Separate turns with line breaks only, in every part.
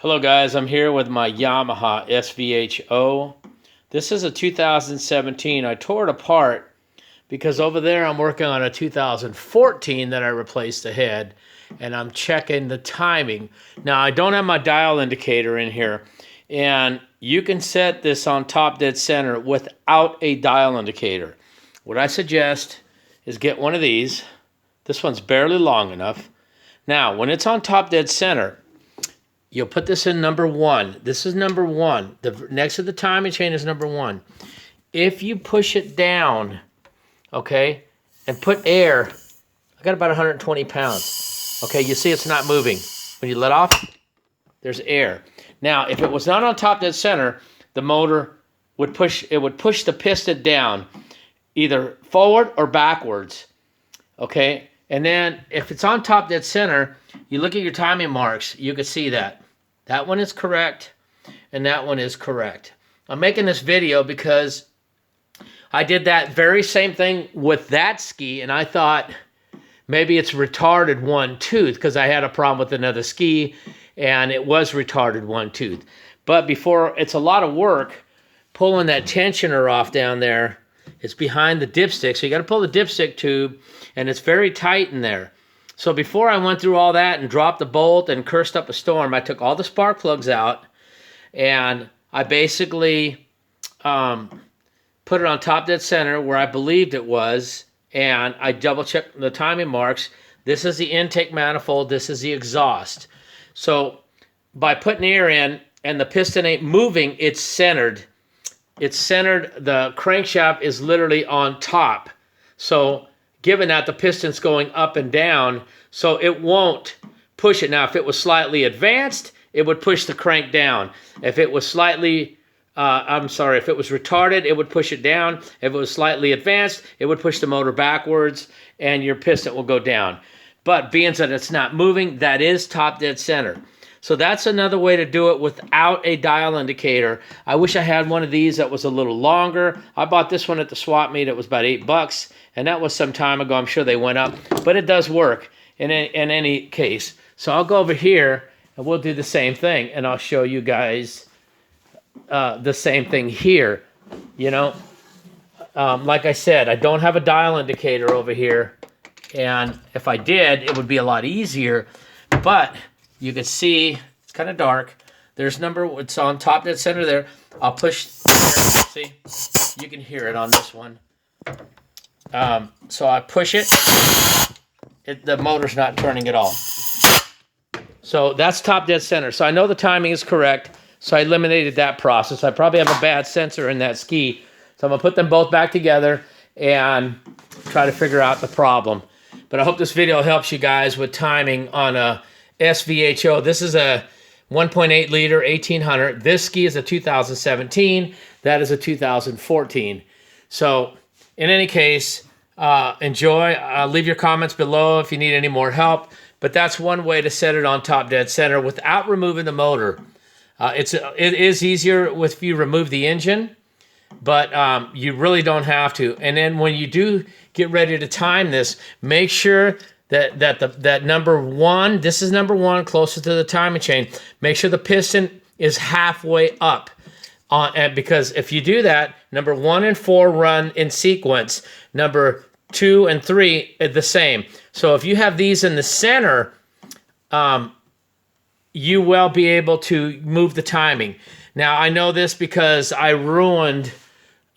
Hello guys, I'm here with my Yamaha SVHO. This is a 2017. I tore it apart because over there I'm working on a 2014 that I replaced the head, and I'm checking the timing. Now I don't have my dial indicator in here, and you can set this on top dead center without a dial indicator. What I suggest is get one of these. This one's barely long enough. Now when it's on top dead center, you'll put this in number 1. This is number 1. The next to the timing chain is number 1. If you push it down, okay, and put air, I got about 120 pounds. Okay, you see it's not moving. When you let off, there's air. Now, if it was not on top dead center, the motor would push the piston down, either forward or backwards. Okay, and then if it's on top dead center, you look at your timing marks, you can see that. That one is correct, and that one is correct. I'm making this video because I did that very same thing with that ski, and I thought maybe it's retarded one tooth because I had a problem with another ski, and it was retarded one tooth. But before, it's a lot of work pulling that tensioner off down there. It's behind the dipstick, so you got to pull the dipstick tube, and it's very tight in there. So before I went through all that and dropped the bolt and cursed up a storm, I took all the spark plugs out, and I basically put it on top dead center where I believed it was, and I double checked the timing marks. This is the intake manifold, this is the exhaust. So by putting air in and the piston ain't moving, it's centered. It's centered, the crankshaft is literally on top. So given that the piston's going up and down, so it won't push it. Now, if it was slightly advanced, it would push the crank down. If it was slightly, if it was retarded, it would push it down. If it was slightly advanced, it would push the motor backwards, and your piston will go down. But being that it's not moving, that is top dead center. So that's another way to do it without a dial indicator. I wish I had one of these that was a little longer. I bought this one at the swap meet. It was about $8, and that was some time ago. I'm sure they went up, but it does work in any case. So I'll go over here, and we'll do the same thing, and I'll show you guys the same thing here. You know, like I said, I don't have a dial indicator over here, and if I did, it would be a lot easier, but you can see it's kind of dark. There's it's on top dead center there. I'll push there, see? You can hear it on this one. So I push it. The motor's not turning at all. So that's top dead center. So I know the timing is correct. So I eliminated that process. I probably have a bad sensor in that ski. So I'm gonna put them both back together and try to figure out the problem. But I hope this video helps you guys with timing on a SVHO. This is a 1.8 liter 1800. This ski is a 2017. That is a 2014. So in any case, enjoy. Leave your comments below if you need any more help. But that's one way to set it on top dead center without removing the motor. It is easier if you remove the engine, but you really don't have to. And then when you do get ready to time this, make sure that number 1, this is number 1, closest to the timing chain. Make sure the piston is halfway up, because if you do that, number 1 and 4 run in sequence. Number 2 and 3 are the same. So if you have these in the center, you will be able to move the timing. Now I know this because I ruined.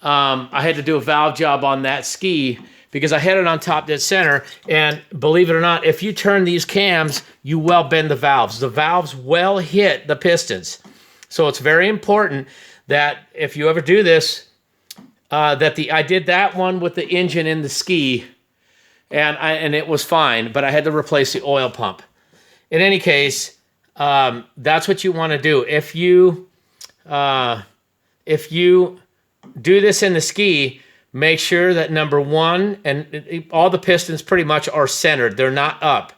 I had to do a valve job on that ski because I had it on top dead center, and believe it or not, if you turn these cams, you will bend the valves. The valves will hit the pistons. So it's very important that if you ever do this, I did that one with the engine in the ski, and it was fine, but I had to replace the oil pump. In any case, that's what you want to do. If you do this in the ski, make sure that number 1 and all the pistons pretty much are centered. They're not up.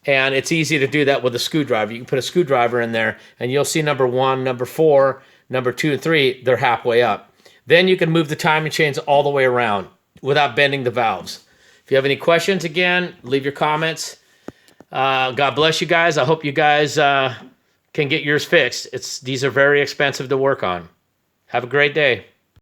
And it's easy to do that with a screwdriver. You can put a screwdriver in there and you'll see number 1, number 4, number 2, and 3, they're halfway up. Then you can move the timing chains all the way around without bending the valves. If you have any questions, again, leave your comments. God bless you guys. I hope you guys can get yours fixed. These are very expensive to work on. Have a great day.